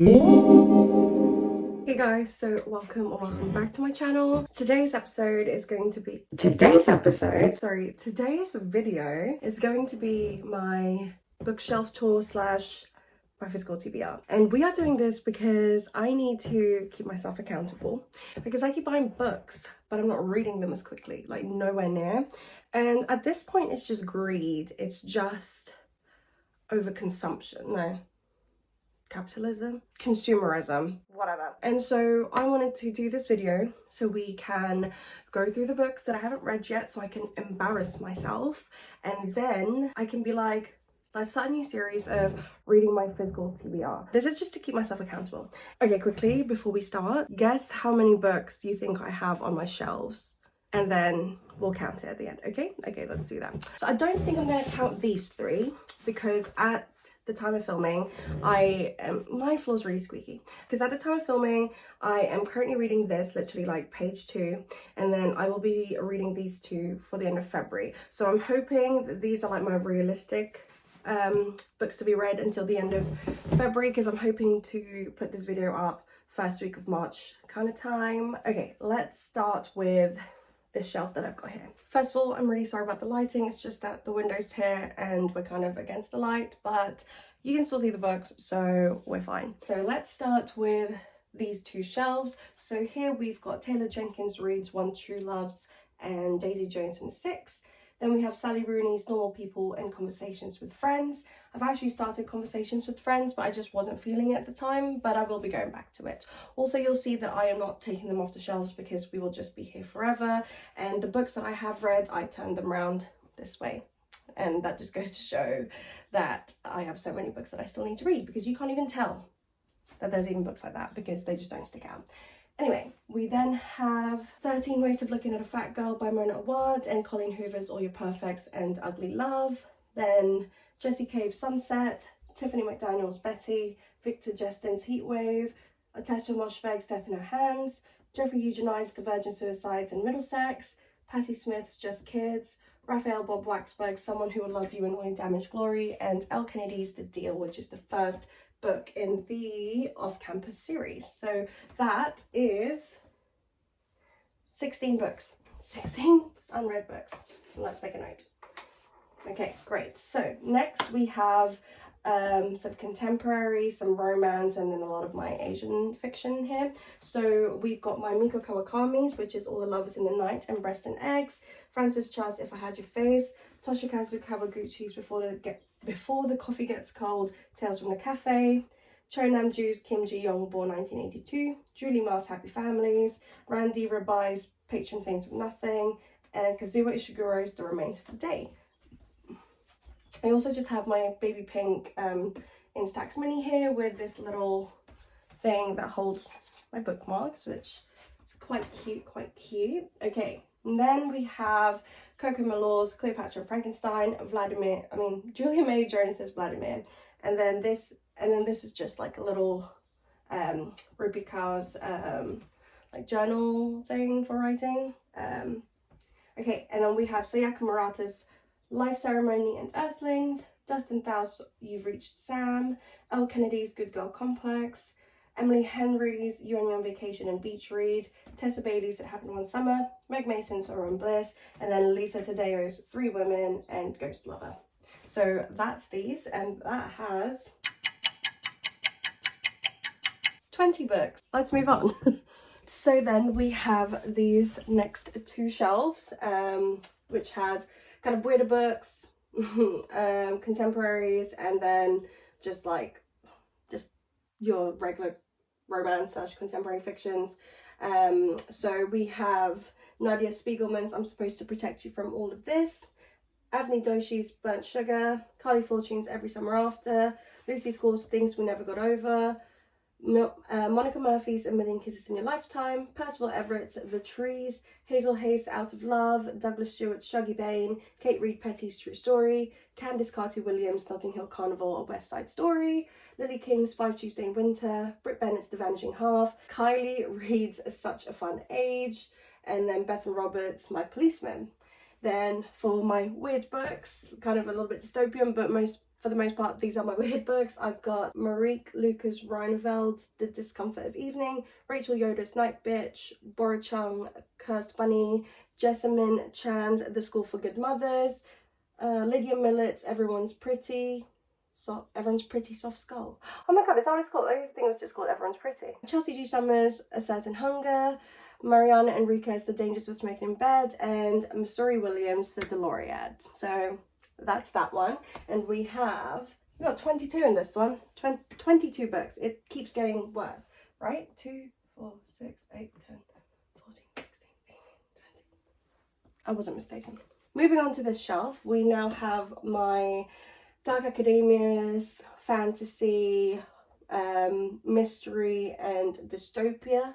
Hey guys, so welcome back to my channel. Today's video is going to be my bookshelf tour slash my physical TBR. And we are doing this because I need to keep myself accountable because I keep buying books, but I'm not reading them as quickly, like nowhere near. And at this point, it's just greed. It's just overconsumption. No. Capitalism, consumerism, whatever. And so I wanted to do this video so we can go through the books that I haven't read yet so I can embarrass myself, and then I can be like, let's start a new series of reading my physical TBR. This is just to keep myself accountable. Okay, quickly before we start, guess how many books do you think I have on my shelves? And then we'll count it at the end. Okay, let's do that. So I don't think I'm going to count these three because at the time of filming, my floor's really squeaky, because at the time of filming I am currently reading this, literally like page 2, and then I will be reading these two for the end of February. So I'm hoping that these are like my realistic books to be read until the end of February, because I'm hoping to put this video up first week of March kind of time. Okay, let's start with this shelf that I've got here. First of all, I'm really sorry about the lighting. It's just that the window's here and we're kind of against the light, but you can still see the books, so we're fine. So let's start with these two shelves. So here we've got Taylor Jenkins Reid's One True Loves and Daisy Jones and the Six. Then we have Sally Rooney's Normal People and Conversations with Friends. I've actually started Conversations with Friends, but I just wasn't feeling it at the time, but I will be going back to it. Also, you'll see that I am not taking them off the shelves because we will just be here forever. And the books that I have read, I turned them around this way. And that just goes to show that I have so many books that I still need to read, because you can't even tell that there's even books like that because they just don't stick out. Anyway, we then have 13 Ways of Looking at a Fat Girl by Mona Awad and Colleen Hoover's All Your Perfects and Ugly Love. Then Jessie Cave's Sunset, Tiffany McDaniel's Betty, Victor Justin's Heatwave, Tasha Moshfegh's Death in Her Hands, Jeffrey Eugenides' The Virgin Suicides in Middlesex, Patti Smith's Just Kids, Raphael Bob Waxberg's Someone Who Will Love You in All Your Damaged Glory, and Elle Kennedy's The Deal, which is the first book in the off-campus series. So that is 16 books, 16 unread books. Let's make a note. Okay, great. So next we have some contemporary, some romance, and then a lot of my Asian fiction here. So we've got my Miko Kawakami's, which is All the Lovers in the Night and Breast and Eggs, Francis Cha's If I Had Your Face, Toshikazu Kawaguchi's Before the Coffee Gets Cold, Tales from the Cafe, Cho Nam-ju's Kim Ji-young, born 1982, Julie Ma's Happy Families, Randy Rabai's Patron Saints of Nothing, and Kazuo Ishiguro's The Remains of the Day. I also just have my baby pink Instax Mini here with this little thing that holds my bookmarks, which is quite cute. Okay, and then we have Coco Mallore's Cleopatra and Frankenstein, Julia May Jones's Vladimir, and then this is just like a little Rupi Kaur's like journal thing for writing. Okay, and then we have Sayaka Murata's Life Ceremony and Earthlings, Dustin Thau's You've Reached Sam, Elle Kennedy's Good Girl Complex, Emily Henry's You and Me on Vacation and Beach Read, Tessa Bailey's It Happened One Summer, Meg Mason's Sorrow and Bliss, and then Lisa Tadeo's Three Women and Ghost Lover. So that's these, and that has 20 books. Let's move on. So then we have these next two shelves, which has kind of weirder books, contemporaries, and then just your regular romance / contemporary fictions. So we have Nadia Spiegelman's I'm Supposed to Protect You from All of This, Avni Doshi's Burnt Sugar, Carly Fortune's Every Summer After, Lucy Score's Things We Never Got Over, Monica Murphy's A Million Kisses in Your Lifetime, Percival Everett's The Trees, Hazel Hayes' Out of Love, Douglas Stewart's Shuggy Bane, Kate Reid Petty's True Story, Candice Carty-Williams' Notting Hill Carnival, A West Side Story, Lily King's 5 Tuesday in Winter, Britt Bennett's The Vanishing Half, Kylie Reid's Such a Fun Age, and then Bethan Roberts' My Policeman. Then for my weird books, kind of a little bit dystopian, but most for the most part, these are my weird books. I've got Marieke Lucas Reinveld's The Discomfort of Evening, Rachel Yoder's Night Bitch, Bora Chung, Cursed Bunny, Jessamine Chan's The School for Good Mothers, Lydia Millet's Everyone's Pretty Soft Skull. Oh my god, is that what it's called? I used to think it was just called Everyone's Pretty. Chelsea G. Summers' A Certain Hunger, Mariana Enriquez' The Dangers of Smoking in Bed, and Missouri Williams' The Deloriad. So that's that one. And we got 22 in this one. 22 books. It keeps getting worse, right? 2, 4, 6, 8, 10, 14, 16, 18, 20. I wasn't mistaken. Moving on to this shelf, we now have my Dark Academias, fantasy, mystery, and dystopians.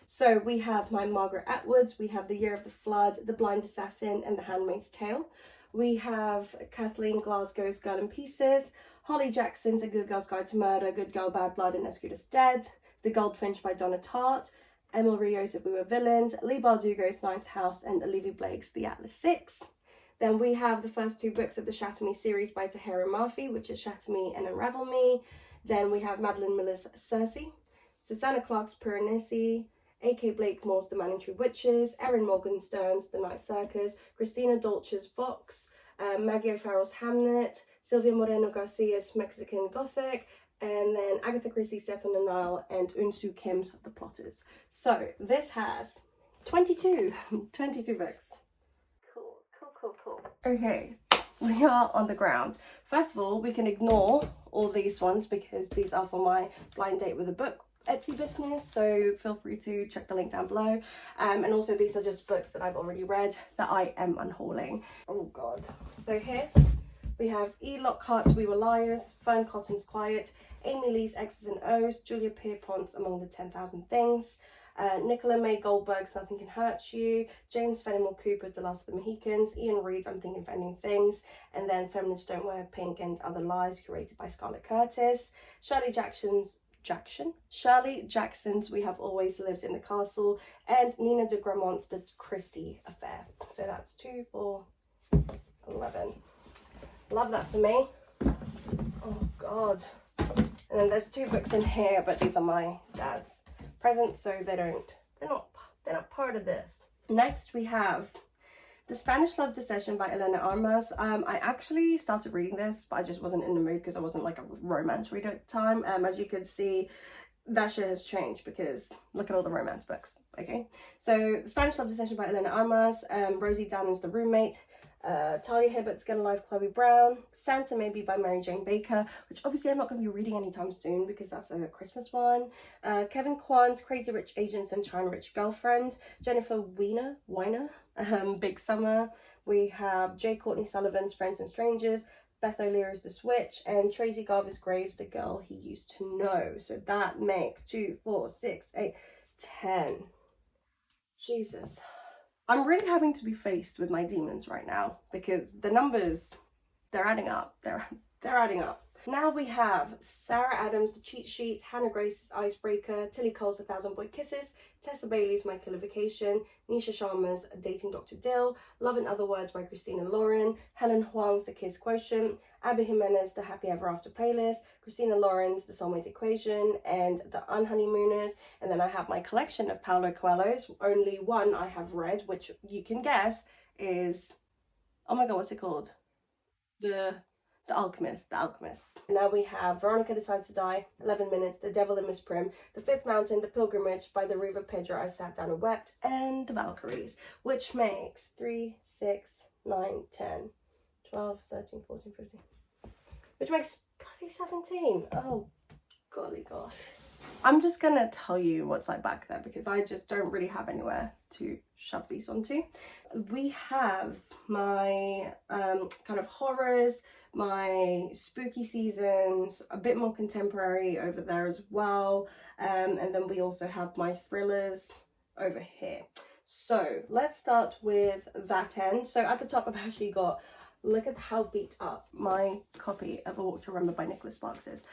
So we have my Margaret Atwoods, we have The Year of the Flood, The Blind Assassin, and The Handmaid's Tale. We have Kathleen Glasgow's Girl in Pieces, Holly Jackson's A Good Girl's Guide to Murder, Good Girl, Bad Blood, and As Good as Dead, The Goldfinch by Donna Tartt, Emil Rios' If We Were Villains, Leigh Bardugo's Ninth House, and Olivia Blake's The Atlas Six. Then we have the first 2 books of the Shatter Me series by Tahira Murphy, which is Shatter Me and Unravel Me. Then we have Madeline Miller's Circe, Susanna Clarke's Piranesi, A.K. Blakemore's The Man in True Witches, Erin Morgenstern's The Night Circus, Christina Dolce's Vox, Maggie O'Farrell's Hamnet, Sylvia Moreno Garcia's Mexican Gothic, and then Agatha Christie's Death on the Nile, and Unsu Kim's The Plotters. So this has 22 books. Cool. Okay, we are on the ground. First of all, we can ignore all these ones because these are for my blind date with a book Etsy business, so feel free to check the link down below. And also these are just books that I've already read that I am unhauling. Oh god. So here we have E. Lockhart's We Were Liars, Fern Cotton's Quiet, Amy Lee's X's and O's, Julia Pierpont's Among the 10,000 Things, Nicola May Goldberg's Nothing Can Hurt You, James Fenimore Cooper's The Last of the Mohicans, Ian Reid's I'm Thinking of Ending Things, and then Feminists Don't Wear Pink and Other Lies, curated by Scarlett Curtis, Shirley Jackson's We Have Always Lived in the Castle, and Nina de Gramont's The Christie Affair. So that's 2, 4, 11. Love that for me. Oh god. And then there's 2 books in here, but these are my dad's presents, so they're not part of this. Next we have The Spanish Love Desertion by Elena Armas. I actually started reading this, but I just wasn't in the mood because I wasn't like a romance reader at the time. As you could see, that shit has changed because look at all the romance books. Okay, so The Spanish Love Desertion by Elena Armas, Rosie Dannon's The Roommate, Talia Hibbert's Get a Life, Chloe Brown, Santa Maybe by Mary Jane Baker, which obviously I'm not going to be reading anytime soon because that's a Christmas one, Kevin Kwan's Crazy Rich Asians and China Rich Girlfriend, Jennifer Weiner, Big Summer. We have J. Courtney Sullivan's Friends and Strangers, Beth O'Leary's The Switch, and Tracy Garvis Graves' The Girl He Used to Know. So that makes 2, 4, 6, 8, 10. Jesus. I'm really having to be faced with my demons right now because the numbers, they're adding up. They're adding up. Now we have Sarah Adams' The Cheat Sheet, Hannah Grace's Icebreaker, Tilly Cole's 1,000 Boy Kisses, Tessa Bailey's My Killer Vacation, Nisha Sharma's Dating Dr. Dill, Love in Other Words by Christina Lauren, Helen Huang's The Kiss Quotient, Abby Jimenez, The Happy Ever After Playlist, Christina Lauren's The Soulmate Equation, and The Unhoneymooners. And then I have my collection of Paulo Coelho's. Only one I have read, which you can guess is, oh my god, what's it called? The Alchemist. Now we have Veronica Decides to Die, 11 Minutes, The Devil in Miss Prim, The Fifth Mountain, The Pilgrimage, By the River Pedro I Sat Down and Wept, and The Valkyries, which makes 3, 6, 9, 10, 12, 13, 14, 15, which makes bloody 17. Oh, golly gosh. I'm just gonna tell you what's like back there because I just don't really have anywhere to shove these onto. We have my kind of horrors, my spooky seasons, a bit more contemporary over there as well, and then we also have my thrillers over here. So let's start with that end. So at the top I've actually got, look at how beat up my copy of A Walk to Remember by Nicholas Sparks is.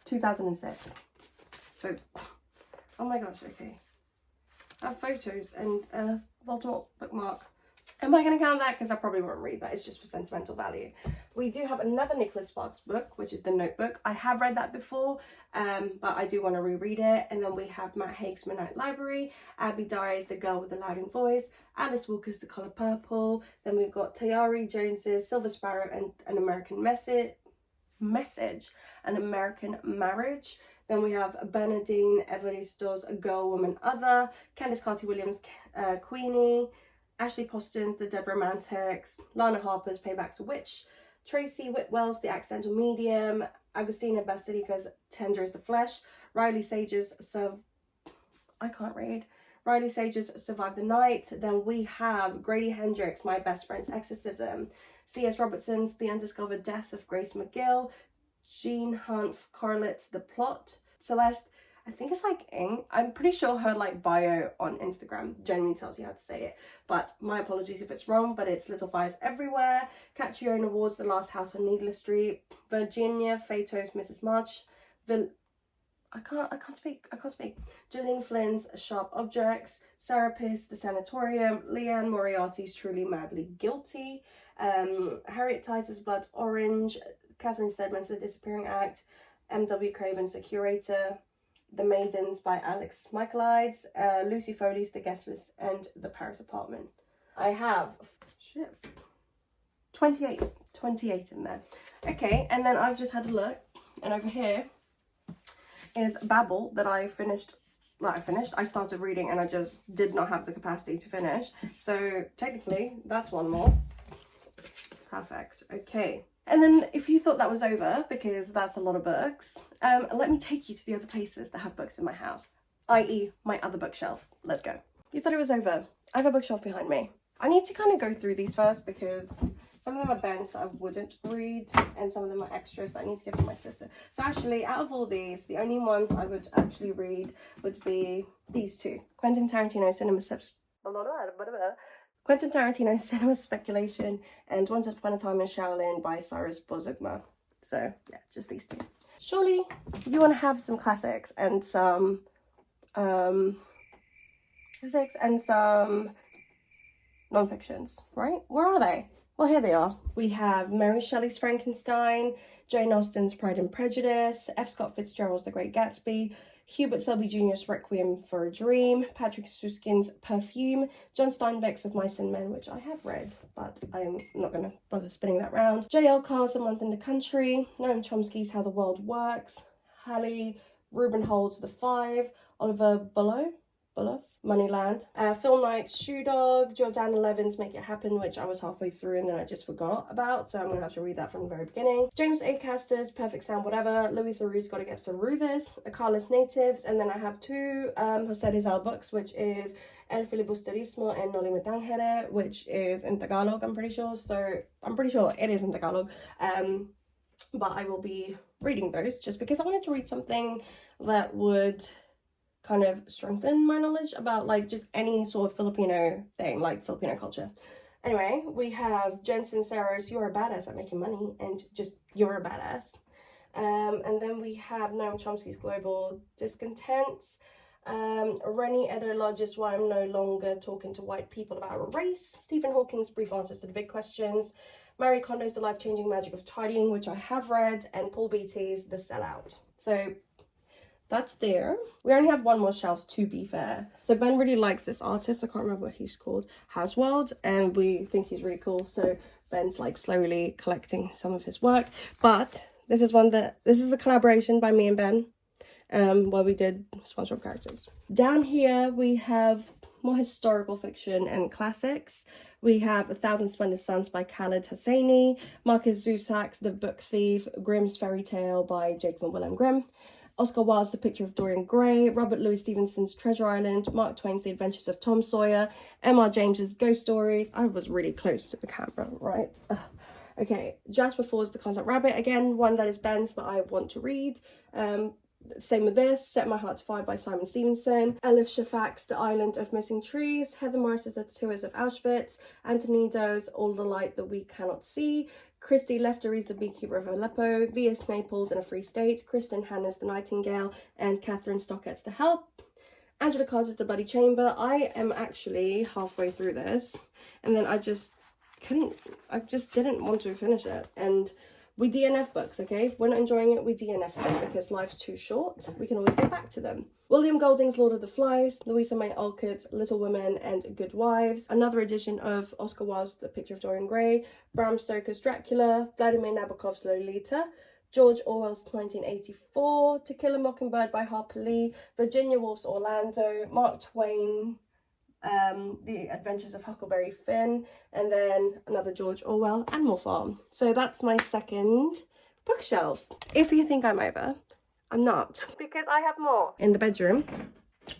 2006. So, oh my gosh, okay. I have photos and Voldemort bookmark. Am I going to count that? Because I probably won't read that. It's just for sentimental value. We do have another Nicholas Sparks book, which is The Notebook. I have read that before, but I do want to reread it. And then we have Matt Haig's Midnight Library, Abby Dye's The Girl with the Louding Voice, Alice Walker's The Colour Purple. Then we've got Tayari Jones's Silver Sparrow and An American Message, An American Marriage. Then we have Bernardine Evaristo's A Girl, Woman, Other, Candice Carty-Williams' Queenie, Ashley Poston's The Dead Romantics, Lana Harper's Payback's a Witch, Tracy Whitwell's The Accidental Medium, Agustina Bastilica's Tender as the Flesh, Riley Sage's Survive the Night. Then we have Grady Hendrix' My Best Friend's Exorcism, C.S. Robertson's The Undiscovered Deaths of Grace McGill, Jean Hunt Corlitt's The Plot, Celeste, I think it's like Ing. I'm pretty sure her like bio on Instagram genuinely tells you how to say it, but my apologies if it's wrong, but it's Little Fires Everywhere, Catch Your Own Awards, The Last House on Needless Street, Virginia Fato's Mrs. March, I can't speak. Gillian Flynn's Sharp Objects, Sarah Pierce, The Sanatorium, Leanne Moriarty's Truly Madly Guilty, Harriet Tice's Blood Orange, Catherine Steadman's The Disappearing Act, M.W. Craven's The Curator, The Maidens by Alex Michaelides, Lucy Foley's The Guest List, and The Paris Apartment. I have 28 in there. Okay, and then I've just had a look, and over here is Babel that I started reading and I just did not have the capacity to finish. So technically that's one more. Perfect. Okay. And then if you thought that was over, because that's a lot of books, let me take you to the other places that have books in my house, i.e. my other bookshelf. Let's go. You thought it was over. I have a bookshelf behind me. I need to kind of go through these first because some of them are bends that I wouldn't read and some of them are extras that I need to give to my sister. So actually, out of all these, the only ones I would actually read would be these two. Quentin Tarantino's Cinema Speculation and Once Upon a Time in Shaolin by Cyrus Bozugma. So yeah, just these two. Surely you want to have some classics and some non-fictions, right? Where are they? Well, here they are. We have Mary Shelley's Frankenstein, Jane Austen's Pride and Prejudice, F. Scott Fitzgerald's The Great Gatsby, Hubert Selby Jr.'s Requiem for a Dream, Patrick Süskind's Perfume, John Steinbeck's Of Mice and Men, which I have read, but I'm not going to bother spinning that round, J.L. Carr's A Month in the Country, Noam Chomsky's How the World Works, Hallie Rubenhold's The Five, Oliver Bullough, Moneyland, Phil Knight's Shoe Dog, Jordana Levin's Make It Happen, which I was halfway through and then I just forgot about, so I'm going to have to read that from the very beginning. James A. Caster's Perfect Sound Whatever, Louis Theroux's Gotta Get Through This, Akala's Natives, and then I have two Jose Rizal books, which is El Filibusterismo and Noli Me Tangere, which is in Tagalog, I'm pretty sure, so I'm pretty sure it is in Tagalog, but I will be reading those just because I wanted to read something that would kind of strengthen my knowledge about like just any sort of Filipino thing, like Filipino culture. Anyway, we have Jen Sincero's You're a Badass at Making Money and just You're a Badass. And then we have Noam Chomsky's Global Discontents, Rennie Edo-Lodge's Why I'm No Longer Talking to White People About Race, Stephen Hawking's Brief Answers to the Big Questions, Marie Kondo's The Life-Changing Magic of Tidying, which I have read, and Paul Beatty's The Sellout. So that's there. We only have one more shelf, to be fair. So Ben really likes this artist. I can't remember what he's called. Hasworld, and we think he's really cool. So Ben's like slowly collecting some of his work. But this is a collaboration by me and Ben, where we did SpongeBob characters. Down here we have more historical fiction and classics. We have A Thousand Splendid Suns by Khaled Hosseini, Marcus Zusak's The Book Thief, Grimm's Fairy Tale by Jacob and William Grimm, Oscar Wilde's The Picture of Dorian Gray, Robert Louis Stevenson's Treasure Island, Mark Twain's The Adventures of Tom Sawyer, M.R. James's Ghost Stories. I was really close to the camera, right? Okay, Jasper Ford's The Closet Rabbit, again, one that is Ben's, but I want to read. Same with this, Set My Heart to Fire by Simon Stevenson, Elif Shafak's The Island of Missing Trees, Heather Morris's The Tours of Auschwitz, Anthony Doe's All the Light That We Cannot See, Christy Leftery's The Beekeeper of Aleppo, V.S. Naples In a Free State, Kristen Hanna's The Nightingale, and Catherine Stockett's The Help. Angela Carter's The Bloody Chamber. I am actually halfway through this, and then I just didn't want to finish it. And we DNF books, okay? If we're not enjoying it, we DNF them because life's too short. We can always get back to them. William Golding's Lord of the Flies, Louisa May Alcott's Little Women and Good Wives, another edition of Oscar Wilde's The Picture of Dorian Gray, Bram Stoker's Dracula, Vladimir Nabokov's Lolita, George Orwell's 1984, To Kill a Mockingbird by Harper Lee, Virginia Woolf's Orlando, Mark Twain, The Adventures of Huckleberry Finn, and then another George Orwell, Animal Farm. So that's my second bookshelf. If you think I'm over, I'm not, because I have more. In the bedroom,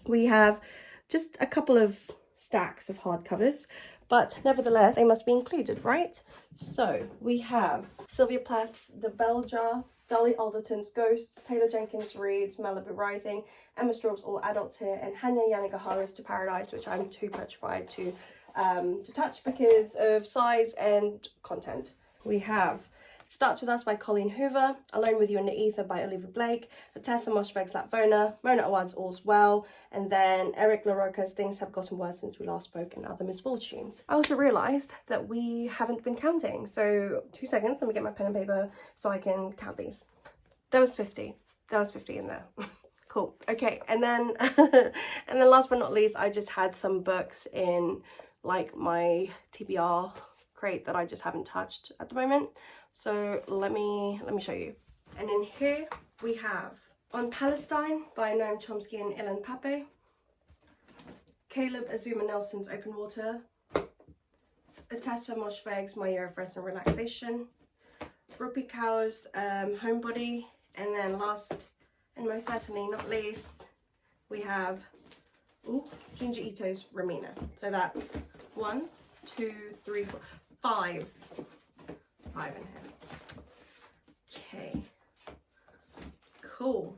we have just a couple of stacks of hardcovers, but nevertheless, they must be included, right? So we have Sylvia Plath's The Bell Jar, Dolly Alderton's Ghosts, Taylor Jenkins Reid's Malibu Rising, Emma Straub's All Adults Here, and Hanya Yanagihara's To Paradise, which I'm too petrified to touch because of size and content. We have Starts With Us by Colleen Hoover, Alone With You in the Ether by Olivia Blake, Tessa Moshfegh's Lapvona, Mona Awad's All's Well, and then Eric LaRocca's Things Have Gotten Worse Since We Last Spoke and Other Misfortunes. I also realised that we haven't been counting, so 2 seconds, let me get my pen and paper so I can count these. There was 50. There was 50 in there. Cool. Okay, and then and then last but not least, I just had some books in like my TBR crate that I just haven't touched at the moment. So let me show you. And in here we have On Palestine by Noam Chomsky and Ilan Pape, Caleb Azuma Nelson's Open Water, Tasha Moshfegh's My Year of Rest and Relaxation, Rupi Kaur's Homebody, and then last and most certainly not least, we have Junji Ito's Romina. So that's 1, 2, 3, 4, 5 in here. Okay. Cool.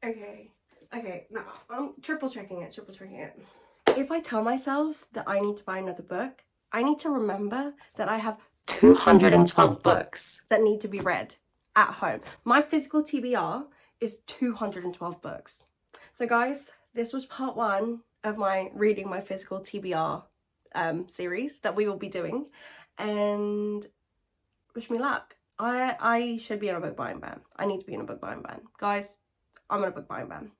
Okay, now I'm triple checking it. If I tell myself that I need to buy another book, I need to remember that I have 212 books that need to be read at home. My physical TBR is 212 books. So guys, this was part 1 of my reading my physical TBR series that we will be doing, and wish me luck. I should be on a book buying ban. I need to be in a book buying ban. Guys, I'm on a book buying ban.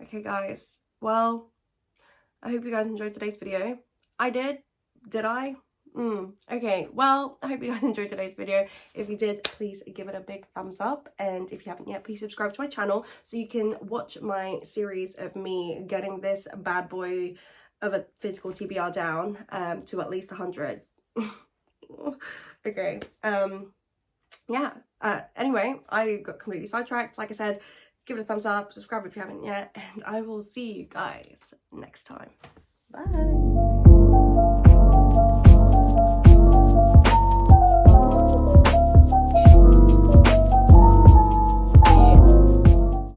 Okay guys, well, I hope you guys enjoyed today's video. I did. Did I? Okay, well, I hope you guys enjoyed today's video. If you did, please give it a big thumbs up, and if you haven't yet, please subscribe to my channel so you can watch my series of me getting this bad boy of a physical TBR down to at least 100. Okay, yeah, anyway, I got completely sidetracked. Like I said, give it a thumbs up, subscribe if you haven't yet, and I will see you guys next time. Bye.